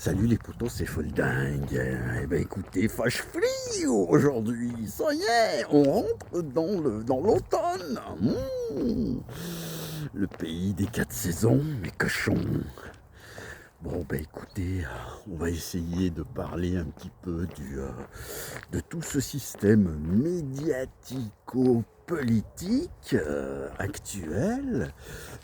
Salut les potos, c'est Folding. Eh ben écoutez, fâche free aujourd'hui. Ça y est, on rentre dans l'automne. Le pays des 4 saisons, mes cochons. Bon ben écoutez, on va essayer de parler un petit peu de tout ce système médiatico-politique actuel,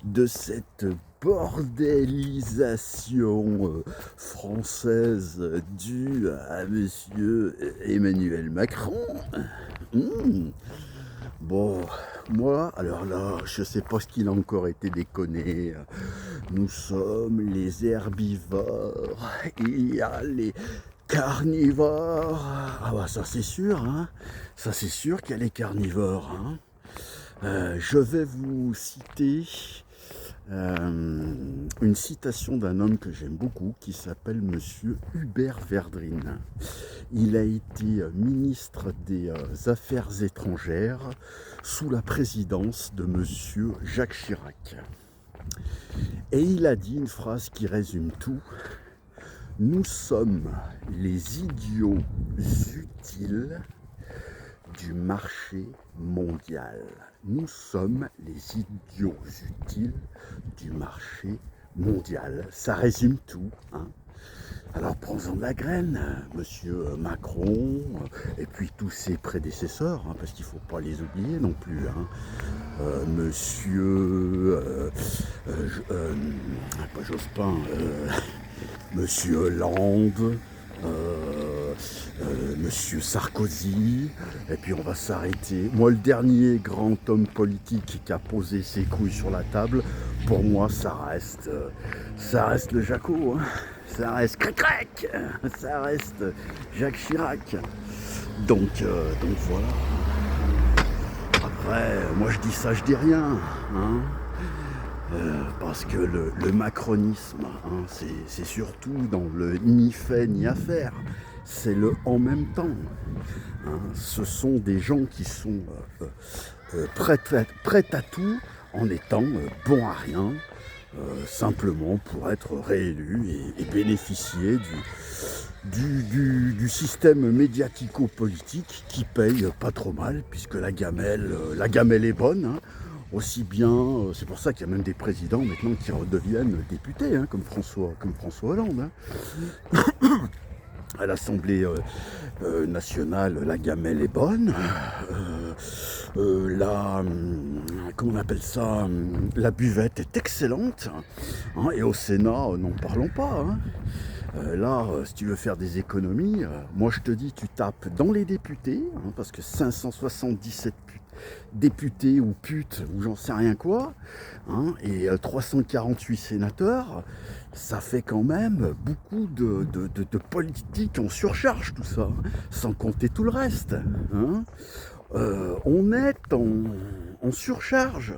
de cette bordélisation française due à monsieur Emmanuel Macron. Mmh. Bon, moi, alors là, je sais pas ce qu'il a encore été déconné. Nous sommes les herbivores, il y a les carnivores. Ah bah ça c'est sûr, hein. Ça c'est sûr qu'il y a les carnivores, hein. Je vais vous citer une citation d'un homme que j'aime beaucoup qui s'appelle monsieur Hubert Védrine. Il a été ministre des Affaires étrangères sous la présidence de monsieur Jacques Chirac. Et il a dit une phrase qui résume tout. Nous sommes les idiots utiles du marché mondial. Nous sommes les idiots utiles du marché mondial. Ça résume tout, hein. Alors prends-en de la graine, monsieur Macron, et puis tous ses prédécesseurs, hein, parce qu'il ne faut pas les oublier non plus, hein. Monsieur pas Jospin, monsieur Hollande, monsieur Sarkozy, et puis on va s'arrêter. Moi, le dernier grand homme politique qui a posé ses couilles sur la table, pour moi, ça reste le Jaco, hein. Ça reste crac, ça reste Jacques Chirac. Donc voilà. Après, moi je dis ça, je dis rien, hein. Parce que le macronisme, hein, c'est surtout dans le ni fait ni à faire. C'est le en même temps, hein. Ce sont des gens qui sont prêts à tout en étant bons à rien, simplement pour être réélus et bénéficier du système médiatico-politique qui paye pas trop mal, puisque la gamelle est bonne, hein. Aussi bien, c'est pour ça qu'il y a même des présidents maintenant qui redeviennent députés, hein, comme François Hollande, hein. À l'Assemblée nationale, la gamelle est bonne. Comment on appelle ça, la buvette est excellente, hein, et au Sénat, n'en parlons pas, hein. Là, si tu veux faire des économies, moi je te dis, tu tapes dans les députés, hein, parce que 577 députés ou putes, ou j'en sais rien quoi, hein, et 348 sénateurs, ça fait quand même beaucoup de politique en surcharge, tout ça, hein, sans compter tout le reste, hein. On est en surcharge.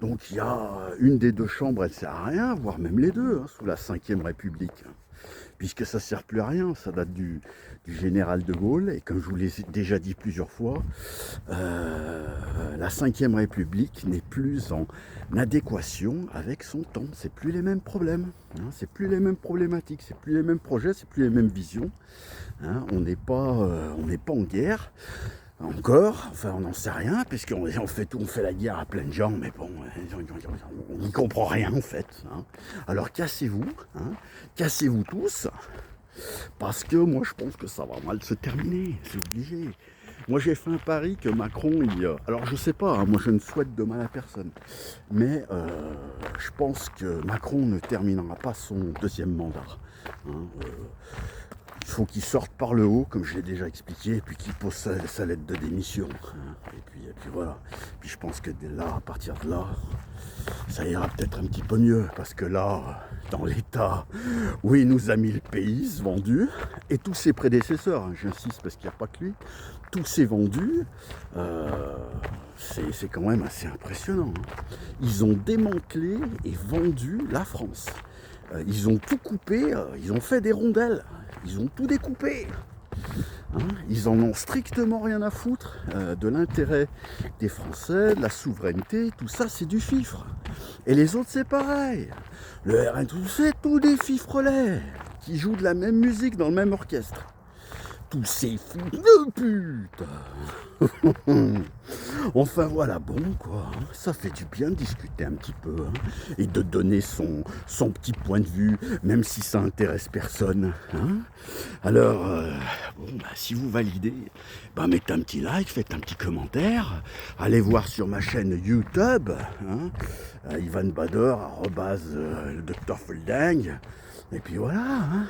Donc il y a une des deux chambres, elle ne sert à rien, voire même les deux, hein, sous la 5e République. Puisque ça ne sert plus à rien, ça date du général de Gaulle, et comme je vous l'ai déjà dit plusieurs fois, la 5e République n'est plus en adéquation avec son temps. C'est plus les mêmes problèmes, hein, c'est plus les mêmes problématiques, c'est plus les mêmes projets, c'est plus les mêmes visions, hein. On n'est pas en guerre. Encore, enfin on n'en sait rien, puisqu'on fait tout, on fait la guerre à plein de gens, mais bon, on n'y comprend rien en fait, hein. Alors cassez-vous, hein, cassez-vous tous, parce que moi je pense que ça va mal se terminer, c'est obligé. Moi j'ai fait un pari que Macron, alors je sais pas, hein, moi je ne souhaite de mal à personne, mais je pense que Macron ne terminera pas son 2e mandat, hein. Il faut qu'il sorte par le haut, comme je l'ai déjà expliqué, et puis qu'il pose sa lettre de démission, hein. Et puis voilà. Puis je pense que là, à partir de là, ça ira peut-être un petit peu mieux, parce que là, dans l'état où il nous a mis le pays, ce vendu, et tous ses prédécesseurs, hein, j'insiste parce qu'il n'y a pas que lui, tous ces vendus, c'est quand même assez impressionnant, hein. Ils ont démantelé et vendu la France. Ils ont tout coupé, ils ont fait des rondelles, ils ont tout découpé, hein. Ils en ont strictement rien à foutre de l'intérêt des Français, de la souveraineté, tout ça c'est du fifre. Et les autres c'est pareil. Le RN, c'est tout des fifrelets. qui jouent de la même musique dans le même orchestre. Tous ces fous de pute. Enfin voilà, bon quoi, hein, ça fait du bien de discuter un petit peu hein, et de donner son petit point de vue, même si ça intéresse personne. Hein. Alors, bon, bah, si vous validez, bah, mettez un petit like, faites un petit commentaire, allez voir sur ma chaîne YouTube, hein, Ivan Bader, le Dr Folding, et puis voilà. Hein.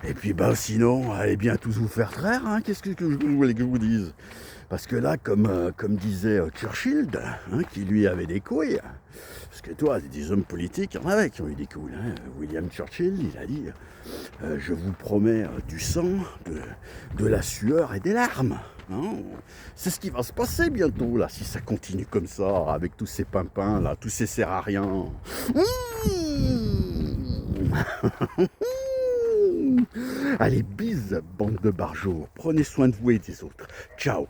Et puis bah sinon, allez bien tous vous faire traire, hein, qu'est-ce que vous voulez que je vous dise? Parce que là, comme disait Churchill, hein, qui lui avait des couilles, parce que toi, des hommes politiques, il y en avait qui ont eu des couilles. Hein. William Churchill, il a dit je vous promets du sang, de la sueur et des larmes. Hein. C'est ce qui va se passer bientôt, là, si ça continue comme ça, avec tous ces pimpins, là, tous ces serrariens. Allez, bise, bande de barjots. Prenez soin de vous et des autres. Ciao.